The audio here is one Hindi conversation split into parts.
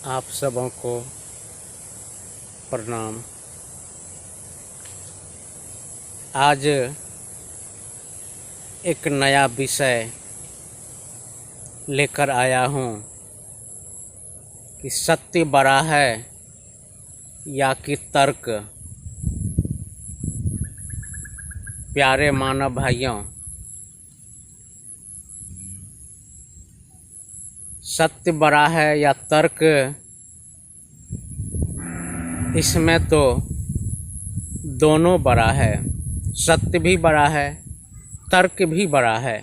आप सबों को प्रणाम। आज एक नया विषय लेकर आया हूँ कि सत्य बड़ा है या कि तर्क। प्यारे मानव भाइयों, सत्य बड़ा है या तर्क, इसमें तो दोनों बड़ा है। सत्य भी बड़ा है, तर्क भी बड़ा है।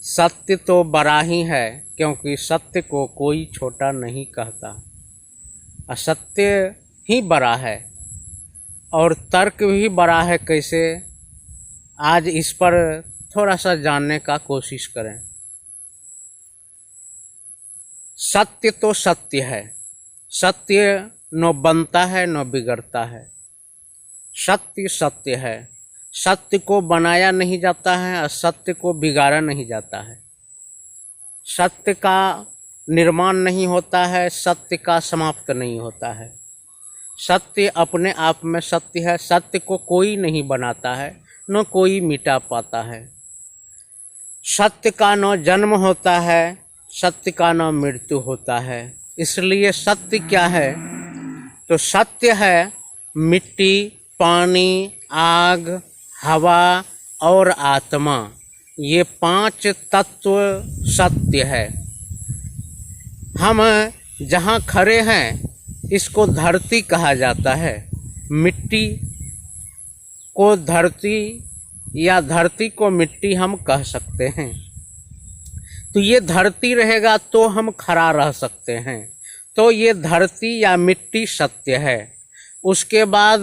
सत्य तो बड़ा ही है क्योंकि सत्य को कोई छोटा नहीं कहता। असत्य ही बड़ा है और तर्क भी बड़ा है। कैसे? आज इस पर थोड़ा सा जानने का कोशिश करें। सत्य तो सत्य है, सत्य न बनता है न बिगड़ता है। सत्य सत्य है, सत्य को बनाया नहीं जाता है और सत्य को बिगाड़ा नहीं जाता है। सत्य का निर्माण नहीं होता है, सत्य का समाप्त नहीं होता है। सत्य अपने आप में सत्य है। सत्य को कोई नहीं बनाता है, न कोई मिटा पाता है। सत्य का न जन्म होता है, सत्य का न मृत्यु होता है। इसलिए सत्य क्या है? तो सत्य है मिट्टी, पानी, आग, हवा और आत्मा। ये 5 तत्व सत्य है। हम जहाँ खड़े हैं इसको धरती कहा जाता है। मिट्टी को धरती या धरती को मिट्टी हम कह सकते हैं। तो ये धरती रहेगा तो हम खड़ा रह सकते हैं। तो ये धरती या मिट्टी सत्य है। उसके बाद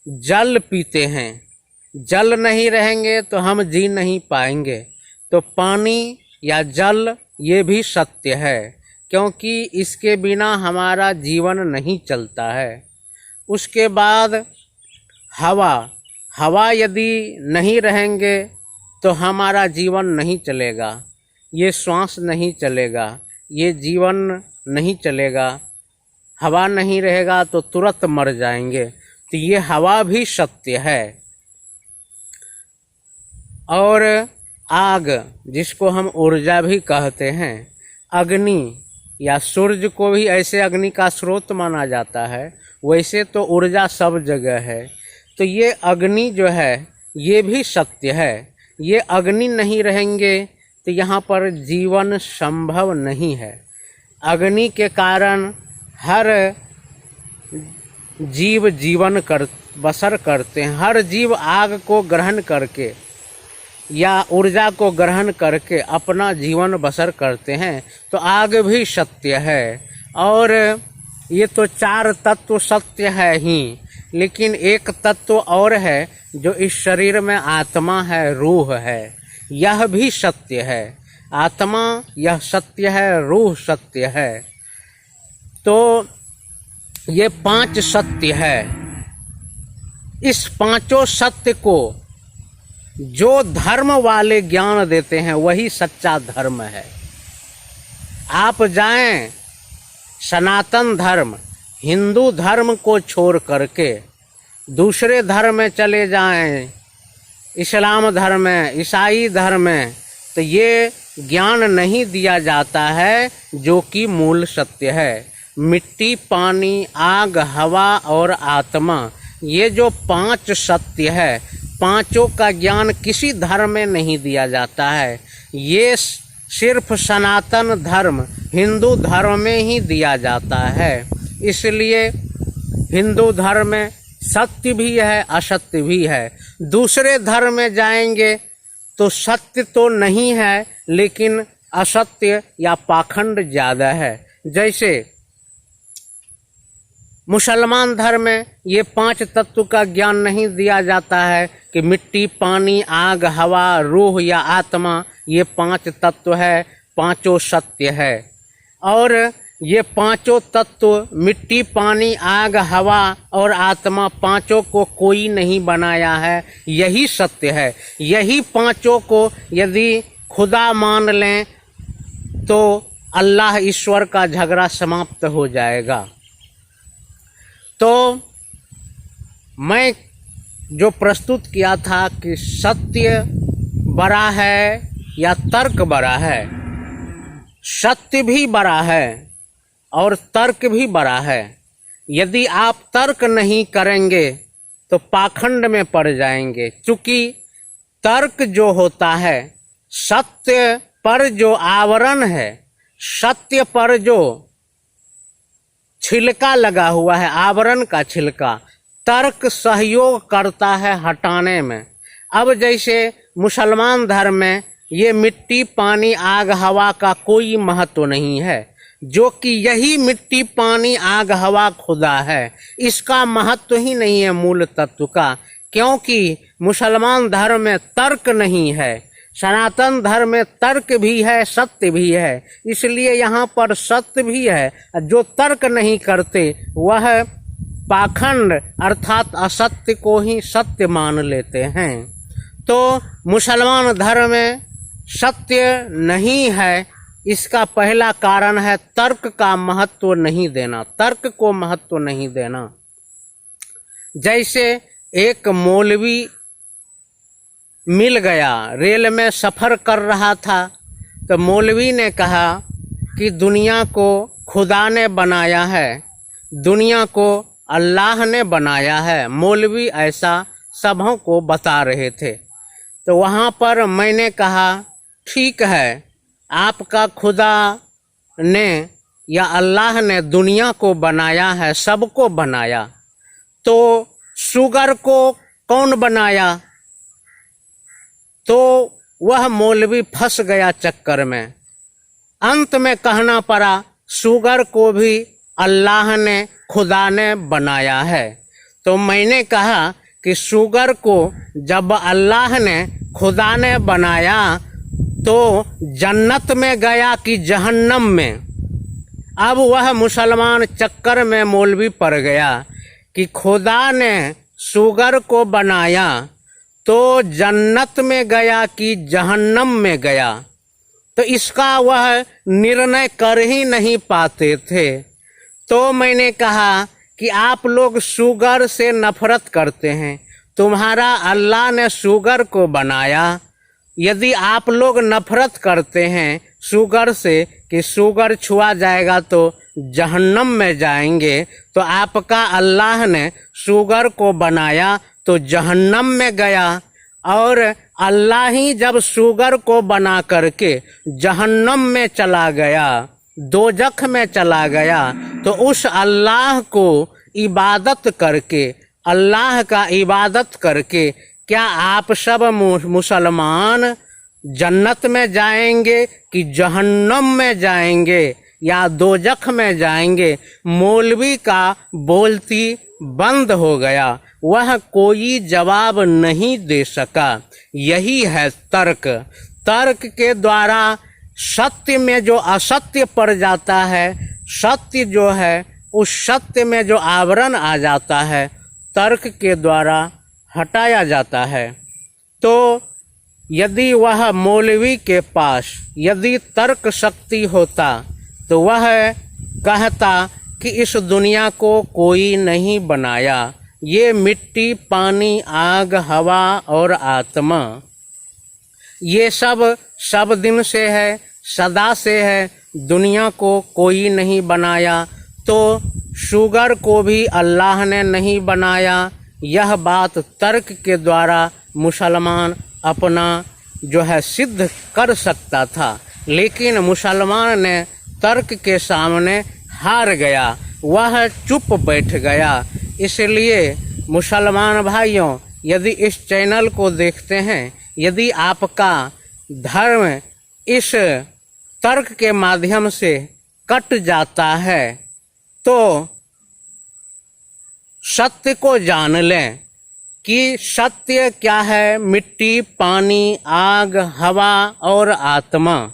जल पीते हैं। जल नहीं रहेंगे तो हम जी नहीं पाएंगे। तो पानी या जल ये भी सत्य है क्योंकि इसके बिना हमारा जीवन नहीं चलता है। उसके बाद हवा, हवा यदि नहीं रहेंगे तो हमारा जीवन नहीं चलेगा। ये श्वास नहीं चलेगा, ये जीवन नहीं चलेगा। हवा नहीं रहेगा तो तुरंत मर जाएंगे। तो ये हवा भी सत्य है। और आग, जिसको हम ऊर्जा भी कहते हैं, अग्नि या सूर्य को भी ऐसे अग्नि का स्रोत माना जाता है। वैसे तो ऊर्जा सब जगह है। तो ये अग्नि जो है ये भी सत्य है। ये अग्नि नहीं रहेंगे तो यहाँ पर जीवन संभव नहीं है। अग्नि के कारण हर जीव जीवन बसर करते हैं। हर जीव आग को ग्रहण करके या ऊर्जा को ग्रहण करके अपना जीवन बसर करते हैं। तो आग भी सत्य है। और ये तो 4 तत्व सत्य है ही, लेकिन एक तत्व और है जो इस शरीर में आत्मा है, रूह है। यह भी सत्य है। आत्मा यह सत्य है, रूह सत्य है। तो ये 5 सत्य है। इस 5 सत्य को जो धर्म वाले ज्ञान देते हैं वही सच्चा धर्म है। आप जाएं सनातन धर्म, हिंदू धर्म को छोड़ करके दूसरे धर्म में चले जाएं, इस्लाम धर्म में, ईसाई धर्म में, तो ये ज्ञान नहीं दिया जाता है जो कि मूल सत्य है। मिट्टी, पानी, आग, हवा और आत्मा, ये जो 5 सत्य है, 5 का ज्ञान किसी धर्म में नहीं दिया जाता है। ये सिर्फ सनातन धर्म, हिंदू धर्म में ही दिया जाता है। इसलिए हिंदू धर्म में सत्य भी है, असत्य भी है। दूसरे धर्म में जाएंगे तो सत्य तो नहीं है, लेकिन असत्य या पाखंड ज़्यादा है। जैसे मुसलमान धर्म में ये 5 तत्व का ज्ञान नहीं दिया जाता है कि मिट्टी, पानी, आग, हवा, रूह या आत्मा, ये 5 तत्व है, 5 सत्य है। और ये 5 तत्व, मिट्टी, पानी, आग, हवा और आत्मा, 5 को कोई नहीं बनाया है, यही सत्य है। यही 5 को यदि खुदा मान लें तो अल्लाह ईश्वर का झगड़ा समाप्त हो जाएगा। तो मैं जो प्रस्तुत किया था कि सत्य बड़ा है या तर्क बड़ा है, सत्य भी बड़ा है और तर्क भी बड़ा है। यदि आप तर्क नहीं करेंगे तो पाखंड में पड़ जाएंगे, क्योंकि तर्क जो होता है, सत्य पर जो आवरण है, सत्य पर जो छिलका लगा हुआ है, आवरण का छिलका, तर्क सहयोग करता है हटाने में। अब जैसे मुसलमान धर्म में ये मिट्टी पानी आग हवा का कोई महत्व नहीं है, जो कि यही मिट्टी पानी आग हवा खुदा है, इसका महत्व ही नहीं है मूल तत्व का, क्योंकि मुसलमान धर्म में तर्क नहीं है। सनातन धर्म में तर्क भी है, सत्य भी है, इसलिए यहाँ पर सत्य भी है। जो तर्क नहीं करते वह पाखंड अर्थात असत्य को ही सत्य मान लेते हैं। तो मुसलमान धर्म में सत्य नहीं है, इसका पहला कारण है तर्क का महत्व नहीं देना, तर्क को महत्व नहीं देना। जैसे एक मौलवी मिल गया, रेल में सफ़र कर रहा था, तो मौलवी ने कहा कि दुनिया को खुदा ने बनाया है, दुनिया को अल्लाह ने बनाया है। मौलवी ऐसा सबों को बता रहे थे। तो वहाँ पर मैंने कहा ठीक है, आपका खुदा ने या अल्लाह ने दुनिया को बनाया है, सबको बनाया, तो शुगर को कौन बनाया? तो वह मौलवी फंस गया चक्कर में। अंत में कहना पड़ा शुगर को भी अल्लाह ने खुदा ने बनाया है। तो मैंने कहा कि शुगर को जब अल्लाह ने खुदा ने बनाया तो जन्नत में गया कि जहन्नम में? अब वह मुसलमान चक्कर में मौलवी पड़ गया कि खुदा ने शुगर को बनाया तो जन्नत में गया कि जहन्नम में गया, तो इसका वह निर्णय कर ही नहीं पाते थे। तो मैंने कहा कि आप लोग शुगर से नफरत करते हैं, तुम्हारा अल्लाह ने शुगर को बनाया, यदि आप लोग नफरत करते हैं शुगर से कि शुगर छुआ जाएगा तो जहन्नम में जाएंगे, तो आपका अल्लाह ने शुगर को बनाया तो जहन्नम में गया, और अल्लाह ही जब शुगर को बना करके जहन्नम में चला गया, दोजख में चला गया, तो उस अल्लाह को इबादत करके, अल्लाह का इबादत करके क्या आप सब मुसलमान जन्नत में जाएंगे कि जहन्नम में जाएंगे या दोजख में जाएंगे? मौलवी का बोलती बंद हो गया, वह कोई जवाब नहीं दे सका। यही है तर्क। तर्क के द्वारा सत्य में जो असत्य पड़ जाता है, सत्य जो है उस सत्य में जो आवरण आ जाता है, तर्क के द्वारा हटाया जाता है। तो यदि वह मौलवी के पास यदि तर्क शक्ति होता तो वह कहता कि इस दुनिया को कोई नहीं बनाया, ये मिट्टी पानी आग हवा और आत्मा ये सब दिन से है, सदा से है, दुनिया को कोई नहीं बनाया, तो शुगर को भी अल्लाह ने नहीं बनाया। यह बात तर्क के द्वारा मुसलमान अपना जो है सिद्ध कर सकता था, लेकिन मुसलमान ने तर्क के सामने हार गया, वह चुप बैठ गया। इसलिए मुसलमान भाइयों, यदि इस चैनल को देखते हैं, यदि आपका धर्म इस तर्क के माध्यम से कट जाता है तो सत्य को जान लें कि सत्य क्या है। मिट्टी पानी आग हवा और आत्मा,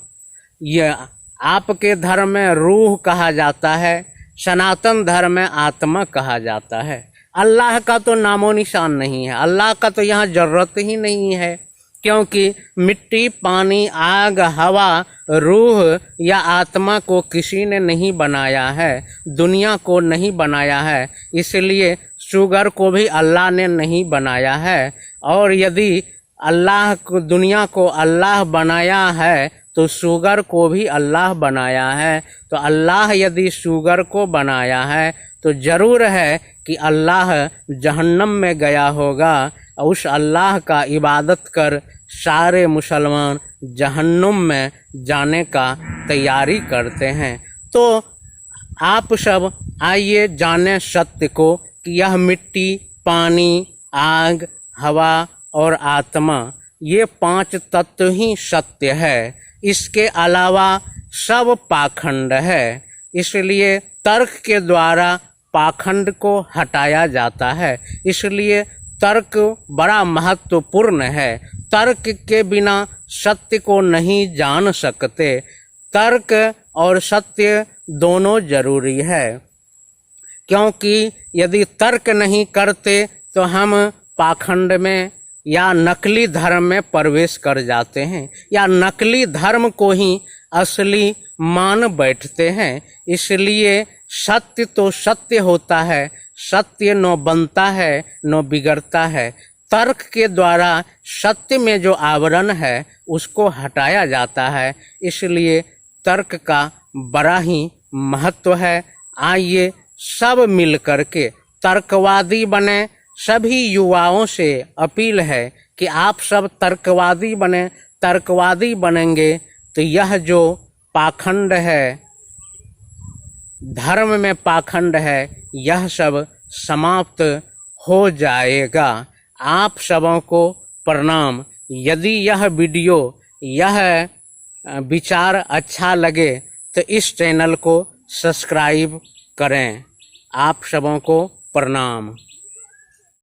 यह आपके धर्म में रूह कहा जाता है, सनातन धर्म में आत्मा कहा जाता है। अल्लाह का तो नामो निशान नहीं है, अल्लाह का तो यहाँ ज़रूरत ही नहीं है। क्योंकि मिट्टी, पानी, आग, हवा, रूह या आत्मा को किसी ने नहीं बनाया है, दुनिया को नहीं बनाया है, इसलिए शुगर को भी अल्लाह ने नहीं बनाया है। और यदि अल्लाह को, दुनिया को अल्लाह बनाया है तो शुगर को भी अल्लाह बनाया है। तो अल्लाह यदि शुगर को बनाया है तो ज़रूर है कि अल्लाह जहन्नम में गया होगा। उस अल्लाह का इबादत कर सारे मुसलमान जहन्नुम में जाने का तैयारी करते हैं। तो आप सब आइए जाने सत्य को कि यह मिट्टी, पानी, आग, हवा और आत्मा, ये 5 तत्व ही सत्य है। इसके अलावा सब पाखंड है। इसलिए तर्क के द्वारा पाखंड को हटाया जाता है। इसलिए तर्क बड़ा महत्वपूर्ण है। तर्क के बिना सत्य को नहीं जान सकते। तर्क और सत्य दोनों जरूरी है, क्योंकि यदि तर्क नहीं करते तो हम पाखंड में या नकली धर्म में प्रवेश कर जाते हैं, या नकली धर्म को ही असली मान बैठते हैं। इसलिए सत्य तो सत्य होता है, सत्य न बनता है न बिगड़ता है। तर्क के द्वारा सत्य में जो आवरण है उसको हटाया जाता है। इसलिए तर्क का बड़ा ही महत्व है। आइए सब मिल कर के तर्कवादी बने। सभी युवाओं से अपील है कि आप सब तर्कवादी बने। तर्कवादी बनेंगे तो यह जो पाखंड है, धर्म में पाखंड है, यह सब समाप्त हो जाएगा। आप सबों को प्रणाम। यदि यह वीडियो, यह विचार अच्छा लगे तो इस चैनल को सब्सक्राइब करें। आप सबों को प्रणाम।